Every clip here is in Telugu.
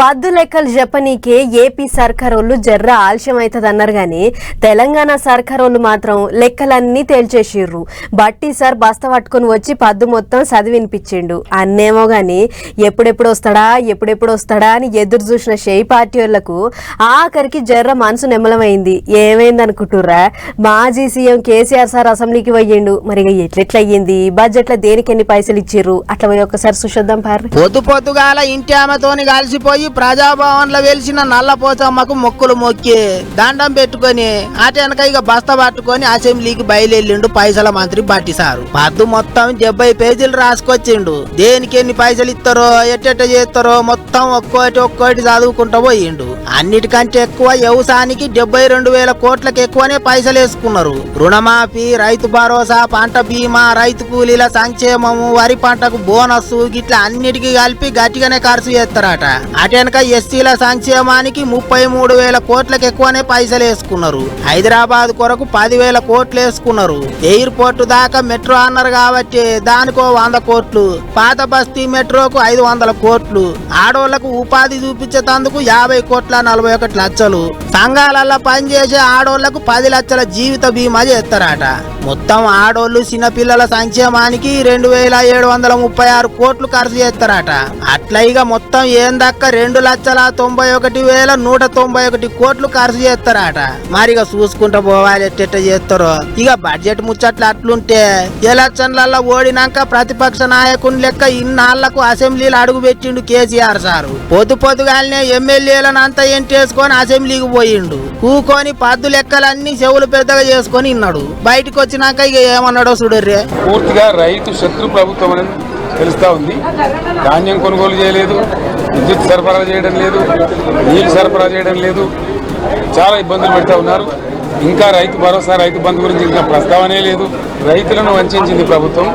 పద్దు లెక్కలు చెప్పనీకే ఏపీ సర్కారోళ్ళు జర్ర ఆలస్యం అవుతుంది అన్నారు గాని తెలంగాణ సర్కారోళ్ళు మాత్రం లెక్కలన్నీ తేల్చేసిర్రు. బట్టి సార్ బస్తా పట్టుకుని వచ్చి పద్దు మొత్తం చదివినిపించిండు. అన్నేమో గాని ఎప్పుడెప్పుడు వస్తాడా అని ఎదురు చూసిన షేయి పార్టీ వాళ్లకు ఆఖరికి జర్ర మనసు నెమ్మలమైంది. ఏమైంది అనుకుంటుర్రా? మాజీ సీఎం కేసీఆర్ సార్ అసెంబ్లీకి పోయిండు. మరి ఎట్లెట్లయ్యింది? బడ్జెట్ లో దేనికి ఎన్ని పైసలు ఇచ్చిర్రు? అట్లా పోయి ఒక్కసారి చూసొద్దాం పారు. పొద్దుగాల ఇంటి ఆమెతోని కలిసిపోయి ప్రజాభవన్ లో వెలిసిన నల్లపోచమ్మకు మొక్కులు మొక్కి దండం పెట్టుకొని అటెనక ఇక బస్తా పట్టుకొని అసెంబ్లీకి బయలుదేరిండు పైసల మంత్రి బట్టి సారు. పద్దు మొత్తం 70 పేజీలు రాసుకొచ్చిండు. దేనికి ఎన్ని పైసలు ఇస్తారో ఎట్టెట్ట చేస్తారో మొత్తం ఒక్కోటి చదువుకుంటూ పోయిండు. అన్నిటికంటే ఎక్కువ వ్యవసాయానికి 72,000 కోట్లకు ఎక్కువనే పైసలు వేసుకున్నారు. రుణమాఫీ, రైతు భరోసా, పంట బీమా, రైతు కూలీల సంక్షేమము, వరి పంటకు బోనస్ గిట్లా అన్నిటికీ కలిపి గట్టిగానే ఖర్చు చేస్తారట. అటెనక ఎస్సీల సంక్షేమానికి 33,000 కోట్లకు ఎక్కువనే పైసలు వేసుకున్నారు. హైదరాబాద్ కొరకు 10,000 కోట్లు వేసుకున్నారు. ఎయిర్పోర్ట్ దాకా మెట్రో అన్నారు కాబట్టి దానికో 100 కోట్లు, పాత బస్తీ మెట్రోకు 500 కోట్లు, ఆడోళ్లకు ఉపాధి చూపించేందుకు 50 కోట్ల 41 లక్షలు, సంఘాలలో పనిచేసే ఆడోళ్లకు 10 లక్షల జీవిత బీమా చేస్తారట. మొత్తం ఆడోళ్లు చిన్నపిల్లల సంక్షేమానికి 2,736 కోట్లు ఖర్చు చేస్తారట. అట్లా ఇక మొత్తం ఏందక్క 2,91,191 కోట్లు ఖర్చు చేస్తారట. మరి ఇక చూసుకుంటూ పోవాలి ఎట్టెట్ట చేస్తారో. ఇక బడ్జెట్ ముచ్చట్లు అట్లుంటే ఎలక్షన్లలో ఓడినాక ప్రతిపక్ష నాయకుని లెక్క ఇన్నాళ్లకు అసెంబ్లీలు అడుగు పెట్టిండు కేసీఆర్ సారు. పొద్దుగాలనే ఎమ్మెల్యేలను అంతా ఎంటేసుకొని అసెంబ్లీకి పోయిండు. కూకొని పద్దు లెక్కలన్నీ చెవులు పెద్దగా చేసుకొని ఇన్నాడు. బయటకు వచ్చినాక ఇక ఏమన్నాడో చూడర్రే. పూర్తిగా రైతు శత్రు ప్రభుత్వం అనేది తెలుస్తా ఉంది. ధాన్యం కొనుగోలు చేయలేదు, విద్యుత్ సరఫరా చేయడం లేదు, నీళ్లు సరఫరా చేయడం లేదు, చాలా ఇబ్బందులు పెడతా ఉన్నారు. ఇంకా రైతు భరోసా, రైతు బంధు గురించి ఇంకా ప్రస్తావనే లేదు. రైతులను వంచింది ప్రభుత్వం,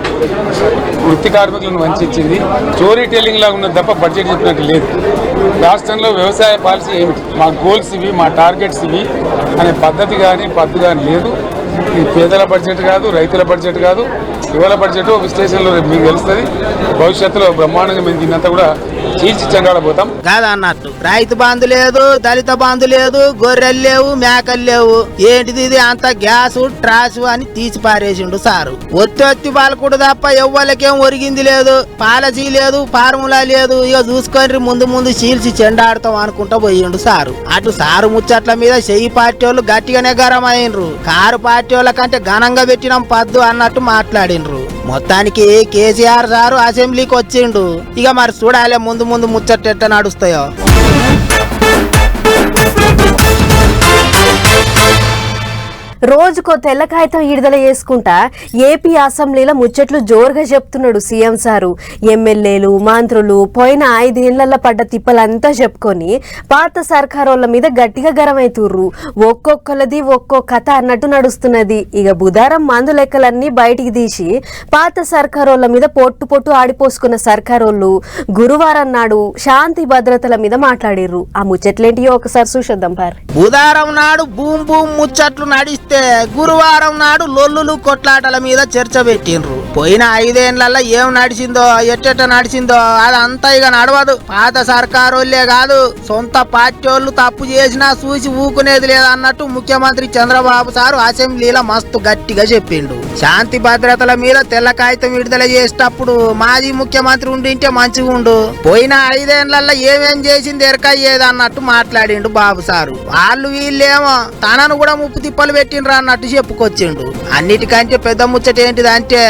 వృత్తి కార్మికులను వంచింది. స్టోరీ టెల్లింగ్ లాగా ఉన్నది తప్ప బడ్జెట్ చెప్పినట్టు లేదు. రాష్ట్రంలో వ్యవసాయ పాలసీ ఏమిటి, మా గోల్స్ ఇవి, మా టార్గెట్స్ ఇవి అనే పద్ధతి కానీ పద్ధతి కానీ లేదు. ఇది పేదల బడ్జెట్ కాదు, రైతుల బడ్జెట్ కాదు. ఇవాళ బడ్జెట్ విశ్లేషణలో మీకు తెలుస్తుంది. భవిష్యత్తులో బ్రహ్మాండంగా మేము దీన్నంతా కూడా చీల్చి చెండాడబోతాం కాదన్నట్టు. రైతు బంధు లేదు, దళిత బంధు లేదు, గొర్రెలు లేవు, మేకలు లేవు. ఏంటిది ఇది అంత గ్యాసు ట్రాసు అని తీసి పారేసిండు సారు. ఒత్తి పాలకుడు తప్ప ఎవ్వలకేం ఒరిగింది లేదు, పాలసీ లేదు, ఫార్ములా లేదు. ఇక చూసుకొని ముందు చీల్చి చెండాడతాం అనుకుంటా పోయిండు సారు. అటు సారు ముచ్చట్ల మీద చెయ్యి పార్టీ వాళ్ళు గట్టిగానే గరం అయినరు. కారు పార్టీ వాళ్ళ కంటే ఘనంగా పెట్టినాం పద్దు అన్నట్టు మాట్లాడినరు. మొత్తానికి కేసీఆర్ సారు అసెంబ్లీకి వచ్చిండు. ఇక మరి చూడాలి ముందు ముచ్చట ఎట్ట నడుస్తాయో. రోజుకో తెల్ల కాగితం విడుదల చేసుకుంటా ఏపీ అసెంబ్లీలో ముచ్చట్లు జోరుగా చెప్తున్నాడు సీఎం సారు. ఎమ్మెల్యేలు, మంత్రులు పోయిన 5 ఏళ్లలో పడ్డ తిప్పలంతా చెప్పుకొని పాత సర్కారోళ్ళ మీద గట్టిగా గరమైతుర్రు. ఒక్కొక్కలది ఒక్కో కథ అన్నట్టు నడుస్తున్నది. ఇక బుధారం మందు లెక్కలన్నీ బయటికి తీసి పాత సర్కారోళ్ళ మీద పొట్టు ఆడిపోసుకున్న సర్కారోళ్ళు గురువారం నాడు శాంతి భద్రతల మీద మాట్లాడిర్రు. ఆ ముచ్చట్లేంటియో ఒకసారి చూసేద్దాం పారు. బుధారం నాడు బూమ్ ముచ్చట్లు నడిస్తే గురువారం నాడు లొల్లులు కొట్లాటల మీద చర్చ పెట్టిండ్రు. పోయిన 5 ఏళ్లలో ఏం నడిచిందో ఎట్టెట్ట నడిచిందో అదంతా ఇక నడవదు. పాత సర్కారోళ్లే కాదు, సొంత పార్టీ వాళ్ళు తప్పు చేసినా చూసి ఊకునేది లేదన్నట్టు ముఖ్యమంత్రి చంద్రబాబు సారు అసెంబ్లీలో మస్తు గట్టిగా చెప్పిండు. శాంతి భద్రతల మీద తెల్ల కాగితం విడుదల చేసేటప్పుడు మాజీ ముఖ్యమంత్రి ఉండింటే మంచిగా ఉండు. పోయిన 5 ఏళ్లలో ఏమేం చేసింది ఎరకయ్యేది అన్నట్టు మాట్లాడిండు బాబు సారు. వాళ్ళు వీళ్ళేమో తనను కూడా ముప్పు తిప్పలు పెట్టిండ్రు అన్నట్టు చెప్పుకొచ్చిండు. అన్నిటికంటే పెద్ద ముచ్చట ఏంటిదంటే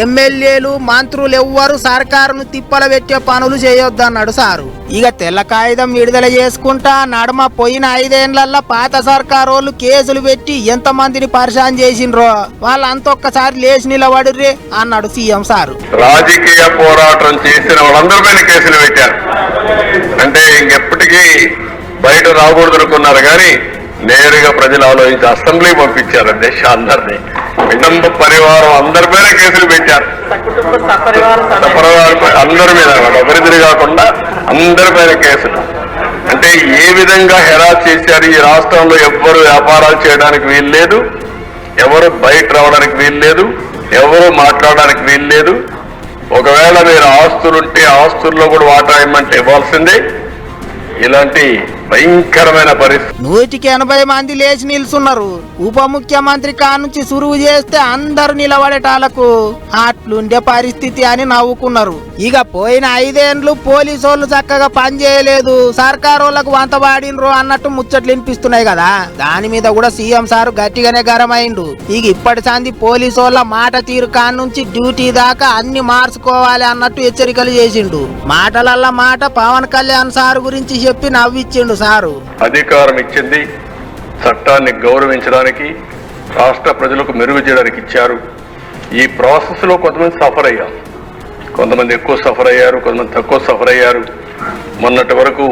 ఎమ్మెల్యేలు, మంత్రులు ఎవ్వరు సర్కారును తిప్పల పెట్టే పనులు చేయొద్దన్నాడు సారు. ఇక తెల్ల కాగితం విడుదల చేసుకుంటా నడమ పోయిన 5 ఏళ్లలో పాత సర్కారోళ్ళు కేసులు పెట్టి ఎంత మందిని పరిశాన్ చేసిండ్రో వాళ్ళంతొక్కసారి లేచి నిలబడుర్రే అన్నాడు సీఎం సారు. రాజకీయ పోరాటం చేసిన వాళ్ళందరిపైన కేసులు పెట్టారు. అంటే ఇంకెప్పటికీ బయట రాకూడదు అనుకున్నారు కానీ నేరుగా ప్రజలు ఆలోచించి అసెంబ్లీ పంపించారు. దేశ అందరినీ కుటుంబ పరివారం అందరిపైన కేసులు పెట్టారు. అందరి మీద ఒకరిద్దరు కాకుండా అందరిపైన కేసులు. అంటే ఏ విధంగా హెరాస్ చేశారు. ఈ రాష్ట్రంలో ఎవ్వరు వ్యాపారాలు చేయడానికి వీల్లేదు, ఎవరు బయట రావడానికి వీల్లేదు, ఎవరు మాట్లాడడానికి వీల్లేదు. ఒకవేళ మీరు ఆస్తులుంటే ఆస్తుల్లో కూడా వాటా ఇవ్వమంటే ఇవ్వాల్సిందే. ఇలాంటి భయంకరమైన పరిస్థితి 180 మంది లేచి నిల్చున్నారు. ఉప ముఖ్యమంత్రి కానుంచి సురువు చేస్తే అందరు నిలబడేటాలకు అట్లుండే పరిస్థితి అని నవ్వుకున్నారు. ఇక పోయిన 5 ఏండ్లు పోలీసోళ్ళు చక్కగా పనిచేయలేదు, సర్కారు వాళ్ళకు వంతబాడినరు అన్నట్టు ముచ్చట్లు వినిపిస్తున్నాయి కదా. దాని మీద కూడా సీఎం సారు గట్టిగానే గరమైండు. ఇక ఇప్పటి సంది పోలీసోళ్ళ మాట తీరు కానుంచి డ్యూటీ దాకా అన్ని మార్చుకోవాలి అన్నట్టు హెచ్చరికలు చేసిండు. మాటలల్లా మాట పవన్ కళ్యాణ్ సార్ గురించి చెప్పి నవ్విచ్చిండు సారు. అధికారం ఇచ్చింది చట్టాన్ని గౌరవించడానికి, రాష్ట్ర ప్రజలకు మెరుగు చేయడానికి ఇచ్చారు. ఈ ప్రాసెస్ లో కొంతమంది సఫర్ అయ్యారు, కొంతమంది ఎక్కువ సఫర్ అయ్యారు, కొంతమంది తక్కువ సఫర్ అయ్యారు. మొన్నటి వరకు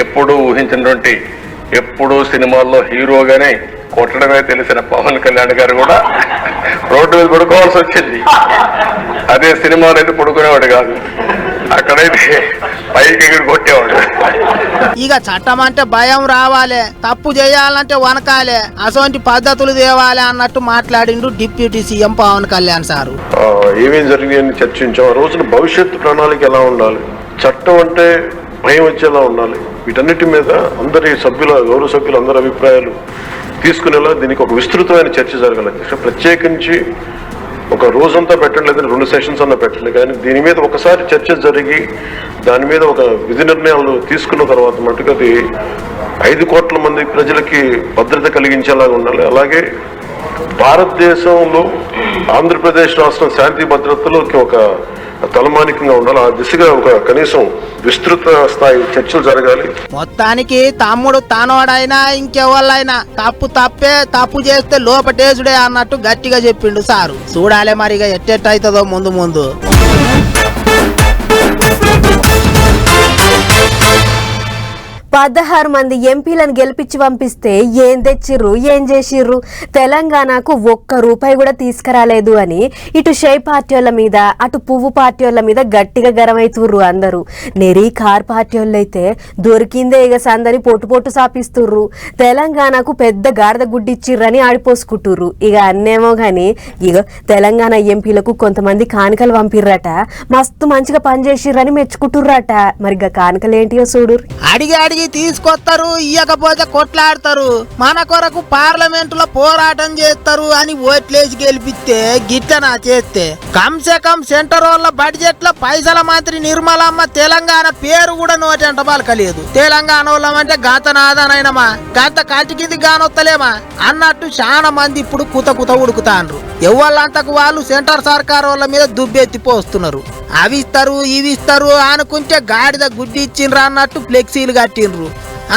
ఎప్పుడూ ఊహించినటువంటి, ఎప్పుడూ సినిమాల్లో హీరోగానే కొట్టడమే తెలిసిన పవన్ కళ్యాణ్ గారు కూడా రోడ్డు మీద పడుకోవాల్సి వచ్చింది. అదే సినిమాలో అయితే పడుకునేవాడు కాదు, అక్కడైతే పైకి ఎగిరి కొట్టేవాడు. ఇక చట్టం అంటే భయం రావాలి, తప్పు చేయాలంటే వనకాలే, అసోంటి పద్ధతులు తేవాలి అన్నట్టు మాట్లాడిండు deputy CM Pawan Kalyan sir. ఏమేం జరిగిందని చర్చించాం. ఆ రోజున భవిష్యత్తు ప్రణాళిక ఎలా ఉండాలి, చట్టం అంటే భయం వచ్చేలా ఉండాలి, వీటన్నిటి మీద అందరి గౌరవ సభ్యులు అందరి అభిప్రాయాలు తీసుకునేలా దీనికి ఒక విస్తృతమైన చర్చ జరగాలి. ప్రత్యేకించి ఒక రోజంతా పెట్టండి, లేదంటే 2 సెషన్స్ అన్నా పెట్టండి, కానీ దీని మీద ఒకసారి చర్చ జరిగి దాని మీద ఒక విధి నిర్ణయాలు తీసుకున్న తర్వాత మటుకు అది 5 కోట్ల మంది ప్రజలకి భద్రత కలిగించేలాగా ఉండాలి. అలాగే భారతదేశంలో ఆంధ్రప్రదేశ్ రాష్ట్రం శాంతి భద్రతలోకి ఒక తలమానికంగా ఉండాలి. ఆ దిశగా ఒక కనీసం విస్తృత స్థాయి చర్చలు జరగాలి. మొత్తానికి తమ్ముడు తనోడైనా ఇంకెవళ్ళైనా తప్పు తప్పే, తప్పు చేస్తే లోపటేసుడే అన్నట్టు గట్టిగా చెప్పిండు సారు. చూడాలే మరి ఇక ఎట్టెట్టయితుందో ముందు. పదహారు మంది ఎంపీలను గెలిపించి పంపిస్తే ఏం తెచ్చిర్రు, ఏం చేసిర్రు, తెలంగాణకు ₹1 కూడా తీసుకురాలేదు అని ఇటు షై పార్టీ వాళ్ళ మీద, అటు పువ్వు పార్టీ వాళ్ళ మీద గట్టిగా గరమైతుర్రు అందరూ. నెరీ కార్ పార్టీ వాళ్ళు అయితే దొరికిందే ఇక సందని పొట్టు సాపిస్తుర్రు. తెలంగాణకు పెద్ద గాడిద గుడ్డిచ్చిర్రని ఆడిపోసుకుంటుర్రు. ఇక అన్నేమో గాని ఇక తెలంగాణ ఎంపీలకు కొంతమంది కానుకలు పంపిర్రట, మస్తు మంచిగా పనిచేసిర్రని మెచ్చుకుంటుర్రట. మరి కానుకలు ఏంటియో చూడు. అడిగి తీసుకొస్తారు, ఇయ్యకపోతే కొట్లాడతారు, మన కొరకు పార్లమెంటులో పోరాటం చేస్తారు అని ఓట్లేసి గెలిపిస్తే గిట్టనా చేస్తే కమ్సే కమ్ సెంటర్ వాళ్ళ బడ్జెట్ లో పైసల మంత్రి నిర్మలమ్మ తెలంగాణ పేరు కూడా నోటంట పలకలేదు. తెలంగాణ వాళ్ళమంటే గతనాదనైనమా, గత కంటి కింది గానొత్తలేమా అన్నట్టు చాలా మంది ఇప్పుడు కుత ఉడుకుతాండ్రు. ఎవళ్ళంతకు వాళ్ళు సెంటర్ సర్కార్ వాళ్ళ మీద దుబ్బెత్తిపోస్తున్నారు. అవిస్తారు ఇవిస్తారు అనుకుంటే గాడిద గుడ్డి ఇచ్చిండ్రు అన్నట్టు ఫ్లెక్సీలు కట్టిండ్రు,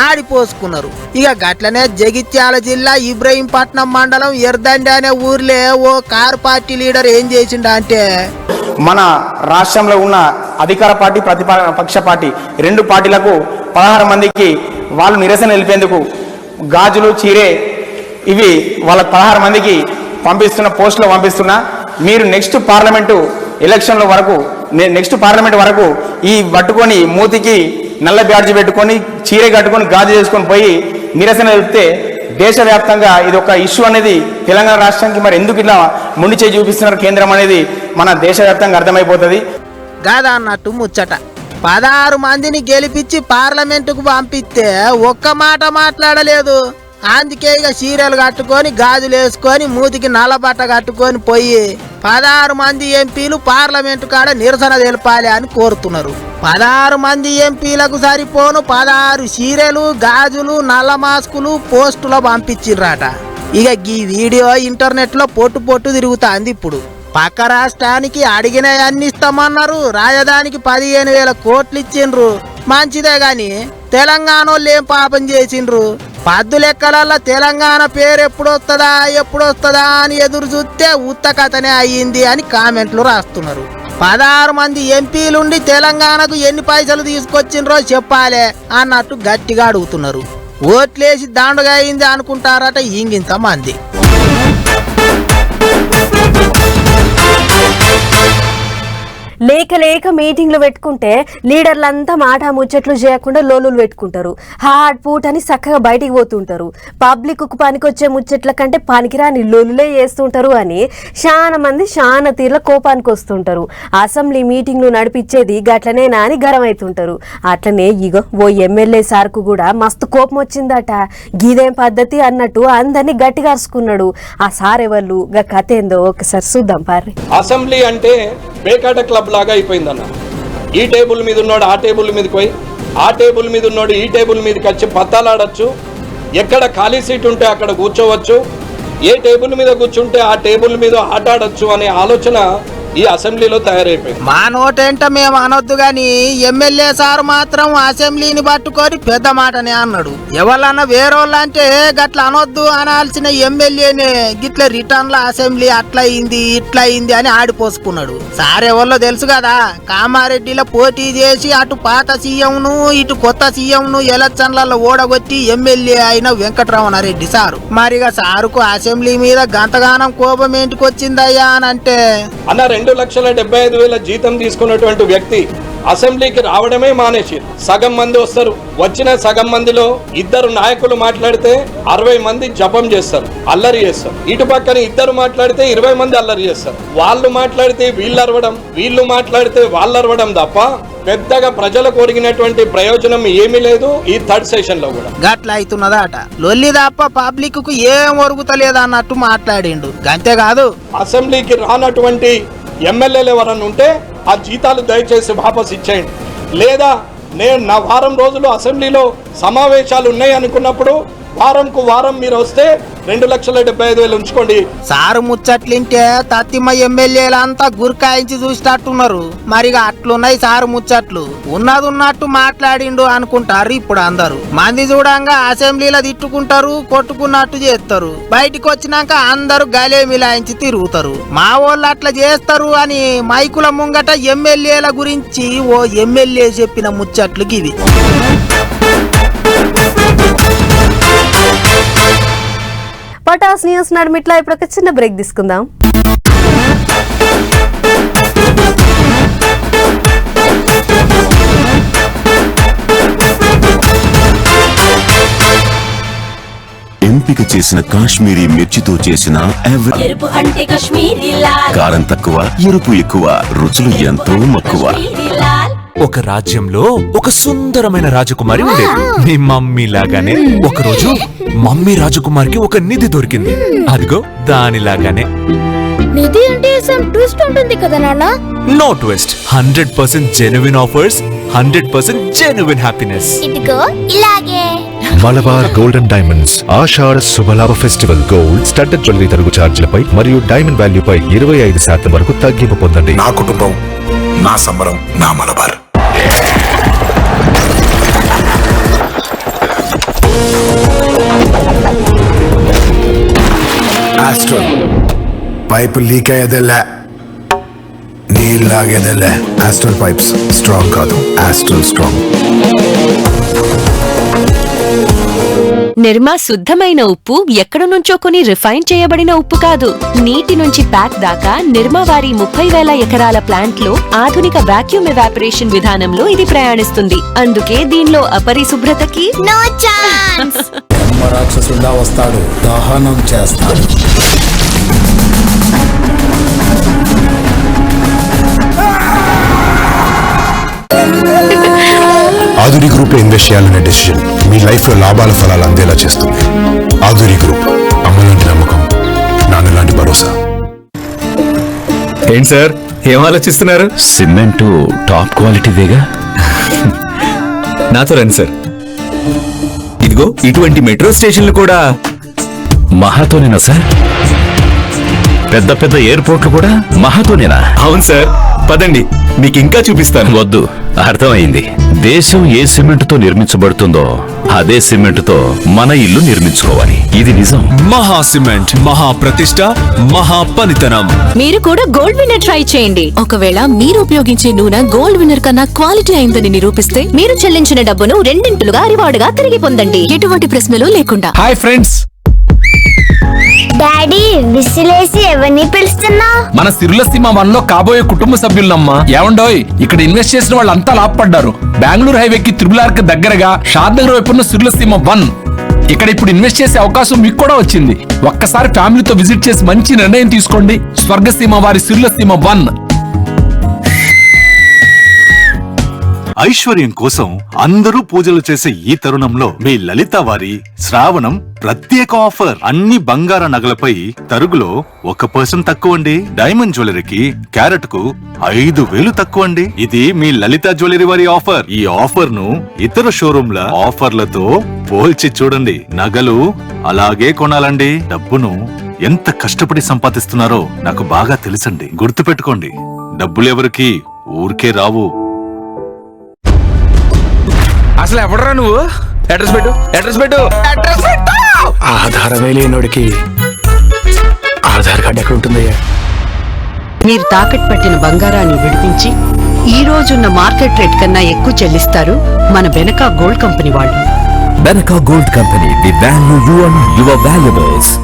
ఆడిపోసుకున్నారు. ఇక గట్లనే జగిత్యాల జిల్లా ఇబ్రహీంపట్నం మండలం ఎర్దండి అనే ఊర్లే ఓ కారు పార్టీ లీడర్ ఏం చేసిండ అంటే, మన రాష్ట్రంలో ఉన్న అధికార పార్టీ, ప్రతిపక్ష పార్టీ 2 పార్టీలకు 16 మందికి వాళ్ళు నిరసన నిలిపేందుకు గాజులు, చీరే ఇవి వాళ్ళ 16 మందికి పోస్టులో పంపిస్తున్నా. మీరు నెక్స్ట్ పార్లమెంట్ వరకు ఈ పట్టుకొని మూతికి నల్ల బ్యాడ్జి పెట్టుకొని చీర కట్టుకొని గాజు చేసుకొని పోయి నిరసన తెలిపితే దేశవ్యాప్తంగా ఇది ఒక ఇష్యూ అనేది తెలంగాణ రాష్ట్రానికి మరి ఎందుకు ఇట్లా ముండి చేయి చూపిస్తున్నారు కేంద్రం అనేది మన దేశవ్యాప్తంగా అర్థమైపోతుంది. గాదా అన్నట్టు ముచ్చట. 16 మందిని గెలిపించి పార్లమెంటుకు పంపిస్తే ఒక్క మాట మాట్లాడలేదు. అందుకే ఇక చీరలు కట్టుకొని గాజులు వేసుకొని మూతికి నల్లబట్ట కట్టుకొని పోయి 16 మంది ఎంపీలు పార్లమెంటు కాడ నిరసన తెలపాలి అని కోరుతున్నారు. 16 మంది ఎంపీలకు సరిపోను 16 చీరలు, గాజులు, నల్ల మాస్కులు పోస్టులో పంపించిర్రాట. ఇక ఈ వీడియో ఇంటర్నెట్ లో పొట్టు తిరుగుతాంది. ఇప్పుడు పక్క రాష్ట్రానికి అడిగిన అన్ని ఇస్తామన్నారు, రాజధానికి 15,000 కోట్లు ఇచ్చిండ్రు. మంచిదే గాని తెలంగాణ వాళ్ళు ఏం పాపం చేసిండ్రు? పద్దు లెక్కలల్లా తెలంగాణ పేరు ఎప్పుడొస్తుందా అని ఎదురు చూస్తే ఉత్త కథనే అయ్యింది అని కామెంట్లు రాస్తున్నారు. 16 మంది ఎంపీలుండి తెలంగాణకు ఎన్ని పైసలు తీసుకొచ్చిండ్రో చెప్పాలే అన్నట్టు గట్టిగా అడుగుతున్నారు. ఓట్లేసి దాండుగా అయింది అనుకుంటారట ఇంగింత మంది. లేక లేక మీటింగ్లు పెట్టుకుంటే లీడర్లంతా మాట ముచ్చట్లు చేయకుండా లోలులు పెట్టుకుంటారు. హార్డ్ పూట్ అని చక్కగా బయటికి పోతుంటారు. పబ్లిక్ కు పనికొచ్చే ముచ్చట్ల కంటే పనికిరాని లోలులే చేస్తుంటారు అని చాలా మంది చాలా తీర్ల కోపానికి వస్తుంటారు. అసెంబ్లీ మీటింగ్లు నడిపించేది గట్లనేనా అని గరం అవుతుంటారు. అట్లనే ఇగో ఓ ఎమ్మెల్యే సార్కు కూడా మస్తు కోపం వచ్చిందట. గీదేం పద్ధతి అన్నట్టు అందరినీ గట్టిగా అరుచుకున్నాడు. ఆ సార్ ఎవరు గా కథ ఏందో ఒకసారి చూద్దాం పార్రి. అసెంబ్లీ అంటే పేకాట క్లబ్ లాగా అయిపోయిందన్న. ఈ టేబుల్ మీద ఉన్నాడు ఆ టేబుల్ మీదకి పోయి, ఆ టేబుల్ మీద ఉన్నాడు ఈ టేబుల్ మీదకి వచ్చి పత్తాలాడచ్చు. ఎక్కడ ఖాళీ సీట్ ఉంటే అక్కడ కూర్చోవచ్చు, ఏ టేబుల్ మీద కూర్చుంటే ఆ టేబుల్ మీద ఆట ఆడచ్చు అనే ఆలోచన ఈ అసెంబ్లీలో తయారైపోయింది. మా నోటేంట మేము అనొద్దు గాని ఎమ్మెల్యే సార్ మాత్రం అసెంబ్లీని పట్టుకొని పెద్ద మాటనే అన్నాడు. ఎవరన్నా వేరేళ్ళంటే గట్ల అనొద్దు అనాల్సిన ఎమ్మెల్యేనే గిట్ల రిటర్న్ లో అసెంబ్లీ అట్లా అయింది ఇట్లా అయింది అని ఆడిపోసుకున్నాడు. సార్ ఎవరో తెలుసు కదా, కామారెడ్డిలో పోటీ చేసి అటు పాత సీఎంను ఇటు కొత్త సీఎంను ఎలక్షన్లలో ఓడగొట్టి ఎమ్మెల్యే అయిన వెంకటరమణారెడ్డి సారు. మరిగా సారుకు అసెంబ్లీ మీద గంతగానం కోపం ఏంటికొచ్చిందయ్యా అని అంటే, అన్న 2,75,000 జీతం తీసుకున్నటువంటి వ్యక్తి అసెంబ్లీకి రావడమే మానేసి సగం మంది వస్తారు. వచ్చిన సగం మందిలో 2 నాయకులు మాట్లాడితే 60 మంది జపం చేస్తారు, అల్లరి చేస్తారు. ఇటు పక్కన 2 మాట్లాడితే 20 మంది అల్లరి చేస్తారు. వాళ్ళు మాట్లాడితే వీళ్ళు అరవడం, వీళ్ళు మాట్లాడితే వాళ్ళు అరవడం తప్ప పెద్దగా ప్రజలకు ఒరిగినటువంటి ప్రయోజనం ఏమీ లేదు. ఈ థర్డ్ సెషన్ లో కూడా గట్ల అవుతున్నదాట. లొల్లి తప్ప పబ్లిక్ కు ఏం ఒరుగుతలేదు అన్నట్టు మాట్లాడిండు. అంతేకాదు అసెంబ్లీకి రానటువంటి ఎమ్మెల్యేలు ఎవరన్నా ఉంటే ఆ జీతాలు దయచేసి వాపస్ ఇచ్చేయండి, లేదా నేను నా వారం రోజులు అసెంబ్లీలో సమావేశాలు ఉన్నాయి అనుకున్నప్పుడు వారంకు వారం మీరు వస్తే 2,75,000 ఉంచుకోండి. సారు ముచ్చట్లింటే తత్తిమ ఎమ్మెల్యేలంతా గురికాయించి చూసినట్టున్నారు. మరిగా అట్లున్నాయి సారు ముచ్చట్లు. ఉన్నది ఉన్నట్టు మాట్లాడిండు అనుకుంటారు ఇప్పుడు అందరు. మంది చూడంగా అసెంబ్లీలో తిట్టుకుంటారు, కొట్టుకున్నట్టు చేస్తారు. బయటికి వచ్చినాక అందరూ గలే మిలాయించి తిరుగుతారు. మా వాళ్ళు అట్లా చేస్తారు అని మైకుల ముంగట ఎమ్మెల్యేల గురించి ఓ ఎమ్మెల్యే చెప్పిన ముచ్చట్లు గివి. పటాస్ న్యూస్ నడిమిట్లా ఇప్పుడు ఒక చిన్న బ్రేక్ తీసుకుందాం. ఎంపిక చేసిన కాశ్మీరీ మిర్చితో చేసిన కారం తక్కువ, ఎరుపు ఎక్కువ, రుచులు ఎంతో మక్కువ. ఒక రాజ్యంలో ఒక సుందరమైన రాజకుమారి ఉండేది. మీ మమ్మీ లాగానే ఒకరోజు మమ్మీ రాజకుమారికి ఒక నిధి దొరికింది. అదిగో దానిలాగానే. నిధి అంటే సమ్ ట్విస్ట్ ఉంటుంది కదా నాన్న? No twist. 100% genuine offers, 100% genuine happiness. ఇదిగో ఇలాగే. Malabar gold and diamonds Ashada Shubhalabha festival. Gold studded jewellery తరుగు ఛార్జీలపై మరియు డైమండ్ వాల్యూపై 25% వరకు తగ్గింపు పొందండి. నా కుటుంబం, నా సంబరం, నా మలబార్. ఆస్ట్రల్ పైపు లీక్ అయ్యేదిలే, నీళ్ళాగేదిలే. ఆస్ట్రల్ పైప్స్ స్ట్రాంగ్ కాదు, ఆస్ట్రల్ స్ట్రాంగ్. నిర్మా శుద్ధమైన ఉప్పు ఎక్కడ నుంచో కొని రిఫైన్ చేయబడిన ఉప్పు కాదు. నీటి నుంచి ప్యాక్ దాకా నిర్మా వారి 30,000 ఎకరాల ప్లాంట్ లో ఆధునిక వాక్యూమ్ ఎవాపరేషన్ విధానంలో ఇది ప్రయాణిస్తుంది. అందుకే దీనిలో అపరిశుభ్రతకి నో ఛాన్స్. రాక్షసుడా వస్తాడు, దహనం చేస్తాడు. ఆధునిక గ్రూప్ ఇన్వెస్ట్ చేయాలనే డెసిషన్ మీ లైఫ్ లో లాభాల ఫలాలు అందేలా చేస్తుంది. ఆధునిక గ్రూప్, అమ్మలాంటి నమ్మకం, నాన్నలాంటి భరోసా. ఏంటి సార్, ఏం ఆలోచిస్తున్నారు? సిమెంట్ టాప్ క్వాలిటీదేగా. నాతో రండి సార్. ఇదిగో ఇటువంటి మెట్రో స్టేషన్లు కూడా మహాతోనేనా సార్? పెద్ద పెద్ద ఎయిర్పోర్ట్లు కూడా మహాతోనేనా? అవును సార్, పదండి మీకు ఇంకా చూపిస్తాను. వద్దు, అర్థమైంది. దేశం ఏ సిమెంట్ తో నిర్మించబడుతుందో అదే సిమెంట్ తో మన ఇల్లు నిర్మించుకోవాలి. ఇది నిజం. మహా సిమెంట్, మహా ప్రతిష్ట, మహా పనితనం. మీరు కూడా గోల్డ్ విన్నర్ ట్రై చేయండి. ఒకవేళ మీరు ఉపయోగించే నూనె గోల్డ్ విన్నర్ కన్నా క్వాలిటీ అయిందని నిరూపిస్తే మీరు చెల్లించిన డబ్బును 2 రివార్డుగా తిరిగి పొందండి, ఎటువంటి ప్రశ్నలు లేకుండా. హాయ్ ఫ్రెండ్స్, డాడీ విసిలేసి ఎవరిని పిలుస్తున్నావు? మన సిరుల సీమ 1 లో కాబోయే కుటుంబ సభ్యులమ్మా. ఏమండోయ్, ఇక్కడ ఇన్వెస్ట్ చేసిన వాళ్ళంతా లాభపడ్డారు. బెంగళూరు హైవేకి త్రిబులార్కి దగ్గరగా షాద్నగర్ వైపున్న సిరుల సీమ 1. ఇక్కడ ఇప్పుడు ఇన్వెస్ట్ చేసే అవకాశం మీకు కూడా వచ్చింది. ఒక్కసారి ఫ్యామిలీతో విజిట్ చేసి మంచి నిర్ణయం తీసుకోండి. స్వర్గసీమ వారి సిరుల సీమ 1. ఐశ్వర్యం కోసం అందరూ పూజలు చేసే ఈ తరుణంలో మీ లలిత వారి శ్రావణం ప్రత్యేక ఆఫర్. అన్ని బంగార నగలపై తరుగులో 1% తక్కువండి. డైమండ్ జ్యువెలరీకి క్యారెట్ కు 5,000 తక్కువండి. ఇది మీ లలిత జ్యువెలరీ వారి ఆఫర్. ఈ ఆఫర్ ను ఇతర షోరూంల ఆఫర్లతో పోల్చి చూడండి. నగలు అలాగే కొనాలండి. డబ్బును ఎంత కష్టపడి సంపాదిస్తున్నారో నాకు బాగా తెలుసండి. గుర్తుపెట్టుకోండి, డబ్బులు ఎవరికి ఊరికే రావు. అసలు ఎవడరా నువ్వు? అడ్రస్ పెట్టు, అడ్రస్ పెట్టు, అడ్రస్ పెట్టు. ఆధారమే లేనోడికి ఆధార్ కార్డు ఎక్కడ ఉంటుందయ్యా? మీరు తాకట్టు పెట్టిన బంగారాన్ని విడిపించి ఈ రోజున్న మార్కెట్ రేట్ కన్నా ఎక్కువ చెల్లిస్తారు మన బెనకా గోల్డ్ కంపెనీ వాళ్ళు. Benaka gold company, the value you and your valuables.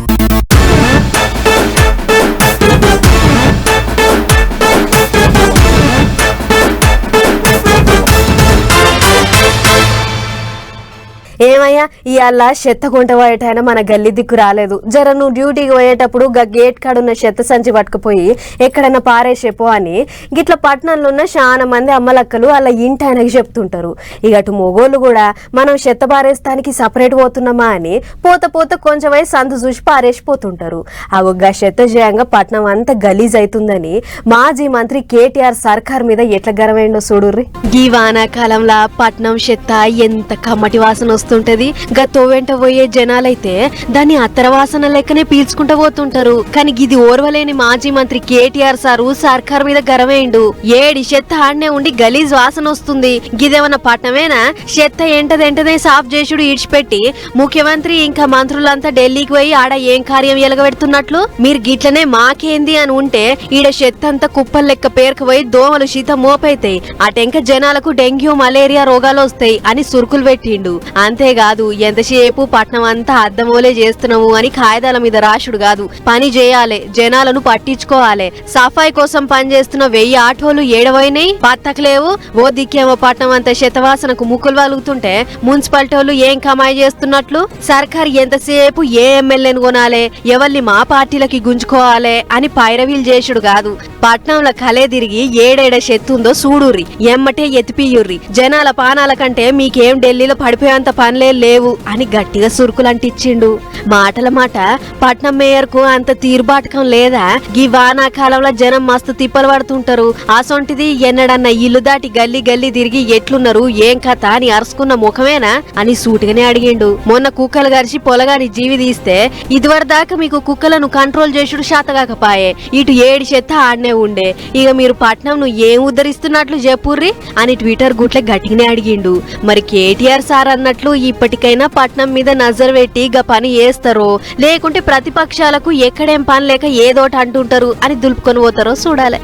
ఏమయ్యా, ఇవాళ చెత్త కొంట పోయేటైనా మన గల్లీ దిక్కు రాలేదు. జర నువ్వు డ్యూటీకి పోయేటప్పుడు గేట్ కాడున్న చెత్త సంచి పట్టుకుపోయి ఎక్కడన్నా పారేసేపో అని గిట్ల పట్టణంలో ఉన్న చాలా మంది అమ్మలక్కలు అలా ఇంటి ఆయనకి చెప్తుంటారు. ఇక అటు మొగోళ్ళు కూడా మనం చెత్త పారేస్తానికి సపరేట్ పోతున్నామా అని పోత పోత కొంచెం వయసు సందు చూసి పారేసిపోతుంటారు. అగొగ్గా చెత్త చేయంగా పట్నం అంతా గలీజ్ అవుతుందని మాజీ మంత్రి కేటీఆర్ సర్కార్ మీద ఎట్లా గరమైండో చూడుర్రి. గీ వానాకాలంలో పట్నం చెత్త ఎంత కమ్మటి వాసన వస్తుంటది. గతో వెంట పోయే జనాలైతే దాన్ని అత్తర వాసన లెక్కనే పీల్చుకుంటూ పోతుంటారు. కానీ గిది ఓర్వలేని మాజీ మంత్రి కేటీఆర్ సారు సర్కార్ మీద గరవేయండు. ఏడి చెత్త ఆడనే ఉండి గలీజ్ వాసన వస్తుంది, గిదేమన్నా పట్నమేనా? చెత్త ఎంటదెంటనే సాఫ్ చేసుడు ఇడిచిపెట్టి ముఖ్యమంత్రి ఇంకా మంత్రులంతా ఢిల్లీకి పోయి ఆడ ఏం కార్యం ఎలగబెడుతున్నట్లు? మీరు గిట్లనే మాకేంది అని ఉంటే ఈడ చెత్త అంతా కుప్పలు లెక్క పేరుకుపోయి దోమలు శీత మోపైతాయి, అటెంక జనాలకు డెంగ్యూ మలేరియా రోగాలు వస్తాయి అని సురుకులు పెట్టిండు. అంతేకాదు ఎంతసేపు పట్నం అంతా అద్దమోలే చేస్తున్నాము అని కాగితాల మీద రాసుడు కాదు, పని చేయాలి, జనాలను పట్టించుకోవాలి. సఫాయి కోసం పనిచేస్తున్న 1000 ఆటోలు ఏడవైనాయి, పత్తకలేవు. ఓ దిక్కేమో పట్నం అంతా శతవాసనకు ముక్కులు వలుగుతుంటే మున్సిపాలిటీ వాళ్ళు ఏం కమాయి చేస్తున్నట్లు? సర్కార్ ఎంతసేపు ఏ ఎమ్మెల్యేను కొనాలి, ఎవరిని మా పార్టీలకి గుంజుకోవాలి అని పైరవీలు చేసుడు కాదు. పట్నంలో కలే తిరిగి ఏడేడ చెత్తుందో చూడుర్రి, ఎమ్మటే ఎత్తిపియుర్రి. జనాల పానాల కంటే మీకేం ఢిల్లీలో పడిపోయేంత పనులే లేవు అని గట్టిగా సురుకులంటిచ్చిండు. మాటల మాట పట్నం మేయర్ కు అంత తీరుబాటకం లేదా? గీ వానాకాలంలో జనం మస్తు తిప్పలు పడుతుంటారు. అసొంటిది ఎన్నడన్నా ఇల్లు దాటి గల్లీ గల్లీ తిరిగి ఎట్లున్నారు ఏం కథ అని అరుసుకున్న ముఖమేనా అని సూటిగానే అడిగిండు. మొన్న కుక్కలు గరిచి పొలగాని జీవి తీస్తే ఇదివరకు దాకా మీకు కుక్కలను కంట్రోల్ చేసుడు శాతగాకపాయే, ఇటు ఏడి చెత్త ఆడనే ఉండే. ఇక మీరు పట్నం ను ఏం ఉద్ధరిస్తున్నట్లు చెప్పుర్రి అని ట్విట్టర్ గుట్లే గట్టిగానే అడిగిండు. మరి కేటీఆర్ సార్ అన్నట్లు ఇప్పటికైనా పట్నం మీద నజర్ పెట్టి గా పని చేస్తారో లేకుంటే ప్రతిపక్షాలకు ఎక్కడేం పని లేక ఏదోటి అంటుంటారు అని దులుపుకొని పోతారో చూడాలి.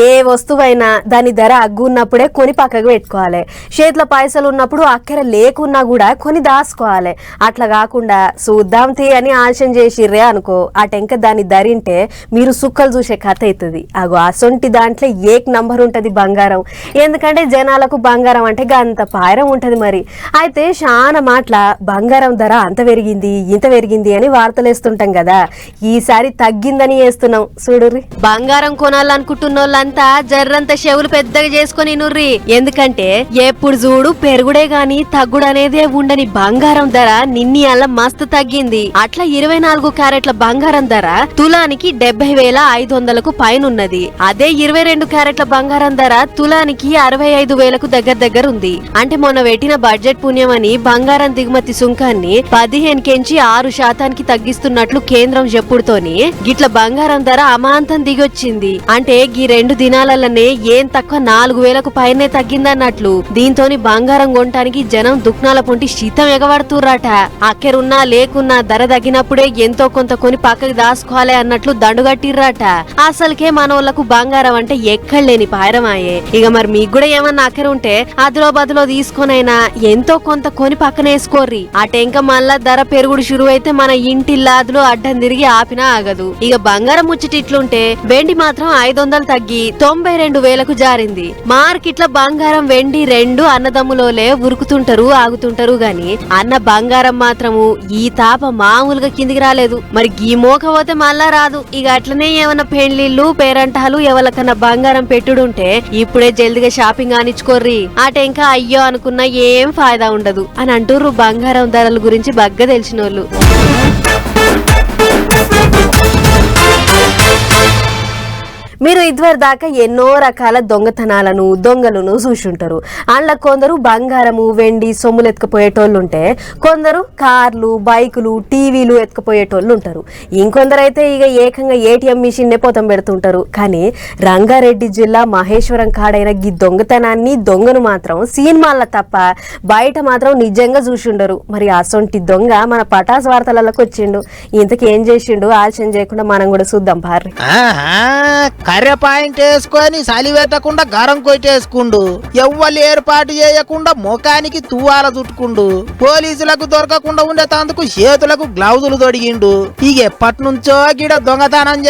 ఏ వస్తువైనా దాని ధర అగ్గున్నప్పుడే కొని పక్కకు పెట్టుకోవాలి. చేతిలో పైసలు ఉన్నప్పుడు అక్కర లేకున్నా కూడా కొని దాచుకోవాలి. అట్లా కాకుండా చూద్దాం తీ అని ఆశం చేసిర్రే అనుకో, అటెంక దాన్ని ధరింటే మీరు సుక్కలు చూసే కథ అవుతుంది. అగో అసొంటి దాంట్లో ఏక్ నంబర్ ఉంటుంది బంగారం. ఎందుకంటే జనాలకు బంగారం అంటే అంత పాయరం ఉంటుంది. మరి అయితే చాలా మాటల బంగారం ధర అంత పెరిగింది ఇంత పెరిగింది అని వార్తలు వేస్తుంటాం కదా, ఈసారి తగ్గిందని వేస్తున్నాం చూడుర్రి. బంగారం కొనాలనుకుంటున్న అంతా జర్రంత చెవులు పెద్దగా చేసుకుని నుర్రి. ఎందుకంటే ఎప్పుడు చూడు పెరుగుడే గాని తగ్గుడు అనేదే ఉండని బంగారం ధర నిన్ని అలా మస్తు తగ్గింది. అట్లా 24 క్యారెట్ల బంగారం ధర తులానికి 70,500కు పైనున్నది. అదే 22 క్యారెట్ల బంగారం ధర తులానికి 65,000కు దగ్గర ఉంది. అంటే మొన్న పెట్టిన బడ్జెట్ పుణ్యమని బంగారం దిగుమతి సుంకాన్ని 15 కెంచి 6% తగ్గిస్తున్నట్లు కేంద్రం చెప్పుడుతోని గిట్ల బంగారం ధర అమాంతం దిగొచ్చింది. అంటే ఈ 2 2 దినాలలోనే ఏం తక్కువ 4,000కు పైనే తగ్గిందన్నట్లు. దీంతోని బంగారం కొనటానికి జనం దుక్నాల పొంటి శీతం ఎగబడుతుర్రాట. అక్కెరున్నా లేకున్నా ధర తగ్గినప్పుడే ఎంతో కొంత కొని పక్కకి దాసుకోవాలి అన్నట్లు దండుగట్టిర్రాట. అసలుకే మనోళ్లకు బంగారం అంటే ఎక్కడలేని పాయరమాయే. ఇక మరి మీకు కూడా ఏమన్నా అక్కెరుంటే అదిలో బదిలో తీసుకొనైనా ఎంతో కొంత కొని పక్కనేసుకోర్రి. అటెంక మళ్ళా ధర పెరుగుడు షురు అయితే మన ఇంటిల్లాదులు అడ్డం తిరిగి ఆపినా ఆగదు. ఇక బంగారం ముచ్చటిట్లుంటే వెండి మాత్రం 500 తగ్గి 92,000కు జారింది. మార్కెట్ల బంగారం వెండి 2 అన్నదమ్ములోలే ఉరుకుతుంటారు ఆగుతుంటారు గాని అన్న బంగారం మాత్రము ఈ తాప మామూలుగా కిందికి రాలేదు. మరి గీ మోకపోతే మళ్ళా రాదు. ఇక అట్లనే ఏమన్నా పెళ్లిళ్ళు పేరంటాలు ఎవరికన్నా బంగారం పెట్టుడుంటే ఇప్పుడే జల్దిగా షాపింగ్ ఆనిచ్చుకోర్రి. అటెంకా అయ్యో అనుకున్న ఏం ఫాయిదా ఉండదు అని అంటుర్రు బంగారం ధరల గురించి బగ్గ తెలిసినోళ్ళు. మీరు ఇదివరకు దాకా ఎన్నో రకాల దొంగతనాలను దొంగలను చూసుంటారు. అందులో కొందరు బంగారము వెండి సొమ్ములు ఎత్తుకుపోయేటోళ్ళు ఉంటే కొందరు కార్లు బైకులు టీవీలు ఎత్తుకుపోయేటోళ్ళు ఉంటారు. ఇంకొందరైతే ఇక ఏకంగా ఏటీఎం మిషన్నే పోతం పెడుతుంటారు. కానీ రంగారెడ్డి జిల్లా మహేశ్వరం కాడైన ఈ దొంగతనాన్ని దొంగను మాత్రం సినిమాల్లో తప్ప బయట మాత్రం నిజంగా చూసిండరు. మరి అసొంటి దొంగ మన పటాస్ వార్తలకు వచ్చిండు. ఇంతకు ఏం చేసిండు ఆలస్యం చేయకుండా మనం కూడా చూద్దాం పార్రి. కర్రె పాయింట్ వేసుకొని సలి పెట్టకుండా గరం కొట్టేసుకుండు. ఎవ్వరు ఏర్పాటు చేయకుండా ముఖానికి తువ్వాల చుట్టుకుండు. పోలీసులకు దొరకకుండా ఉండేందుకు చేతులకు గ్లౌజులు తొడిగిండు. ఇక ఎప్పటి నుంచో గిడ దొంగతనం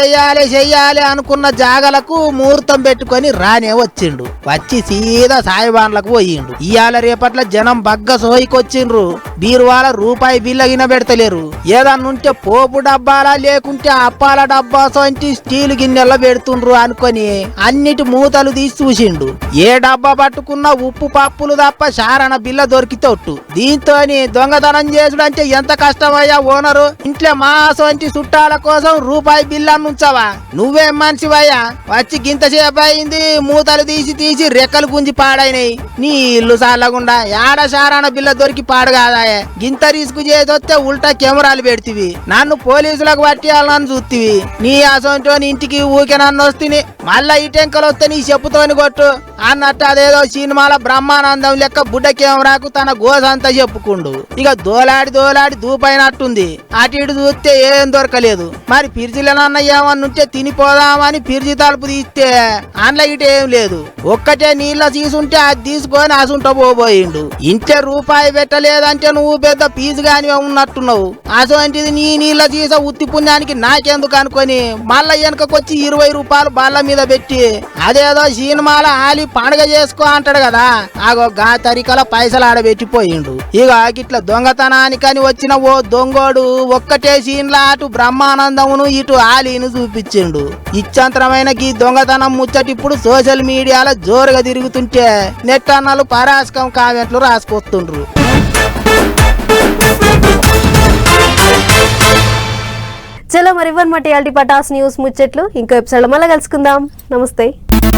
చెయ్యాలి అనుకున్న జాగలకు ముహూర్తం పెట్టుకొని రానే వచ్చిండు. వచ్చి సీదా సాయిబాన్లకు పోయిండు. ఇవాళ రేపట్ల జనం బగ్గ సోయికొచ్చిండ్రు. బీరువాల రూపాయి బిల్లగిన పెడతలేరు. ఏదన్నుంటే పోపు డబ్బాలా లేకుంటే అప్పాల డబ్బా సొంటి స్టీల్ గిన్నెల పెడుతుండ్రు అనుకొని అన్నిటి మూతలు తీసి చూసిండు. ఏ డబ్బా పట్టుకున్నా ఉప్పు పప్పులు తప్ప చారణ బిల్ల దొరికితోట్టు. దీంతో దొంగతనం చేసుడంటే ఎంత కష్టమయ్యా ఓనరు. ఇంట్లో మా సొంటి చుట్టాల కోసం రూపాయి బిల్లు ఉంచవా? నువ్వేం మనిషివయ్యా? వచ్చి గింత సేపు అయింది మూతలు తీసి రెక్కలు గుంజి పాడైనాయి. నీ ఇల్లు సాలగుండా యాడ చారణ బిల్ల దొరికి పాడు కాదాయే. గింత రిస్క్ చేసొస్తే ఉల్టా కెమెరాలు పెడితివి. నన్ను పోలీసులకు పట్టియాలని చూస్తివి. నీ అసొంటోని ఇంటికి ఊకే నన్ను వస్తుంది. మళ్ళా ఈ టెంకలు వస్తే నీ చెప్పుతోని కొట్టు అన్నట్టు అదేదో సినిమాల బ్రహ్మానందం లెక్క బుడ్డ కెమెరాకు తన గోసంతా చెప్పుకుండు. ఇక దోలాడి దూపైనట్టుంది. అటు ఇటు చూస్తే ఏం దొరకలేదు. మరి పిరిచిలనన్న ఏమన్నుంటే తినిపోదామని పిరిచి తలుపు తీస్తే అందులో ఇటు ఏం లేదు. ఒక్కటే నీళ్ళ తీసుంటే అది తీసుకొని అసుంట పోబోయిండు. ఇంట్లో రూపాయి పెట్టలేదంటే నువ్వు పెద్ద పీజు గాని ఉన్నట్టున్నావు. అసోంటిది నీ నీళ్ళ తీస ఉత్తి పుణ్యానికి నాకెందుకు అనుకొని మళ్ళా వెనకకొచ్చి 20 రూపాయలు బల్ల మీద పెట్టి అదేదో సినిమాల ఆలి పండుగ చేసుకో అంటాడు కదా. ఆగో గా తరికల పైసలు ఆడబెట్టిపోయిండు. ఇక ఇట్లా దొంగతనానికని వచ్చిన ఓ దొంగోడు ఒక్కటే సీన్లా అటు బ్రహ్మానందమును ఇటు ఆలీను చూపించిండు. ఇచ్చంతరమైన ఈ దొంగతనం ముచ్చటిప్పుడు సోషల్ మీడియాలో జోరుగా తిరుగుతుంటే నెట్ అన్నలు పరాస్కం కామెంట్లు రాసుకొస్తుండ్రు. చలో మరి ఇవ్వనమాట పటాస్ న్యూస్ ముచ్చట్లు ఇంకో ఎపిసోడ్ మళ్ళీ కలుసుకుందాం. నమస్తే.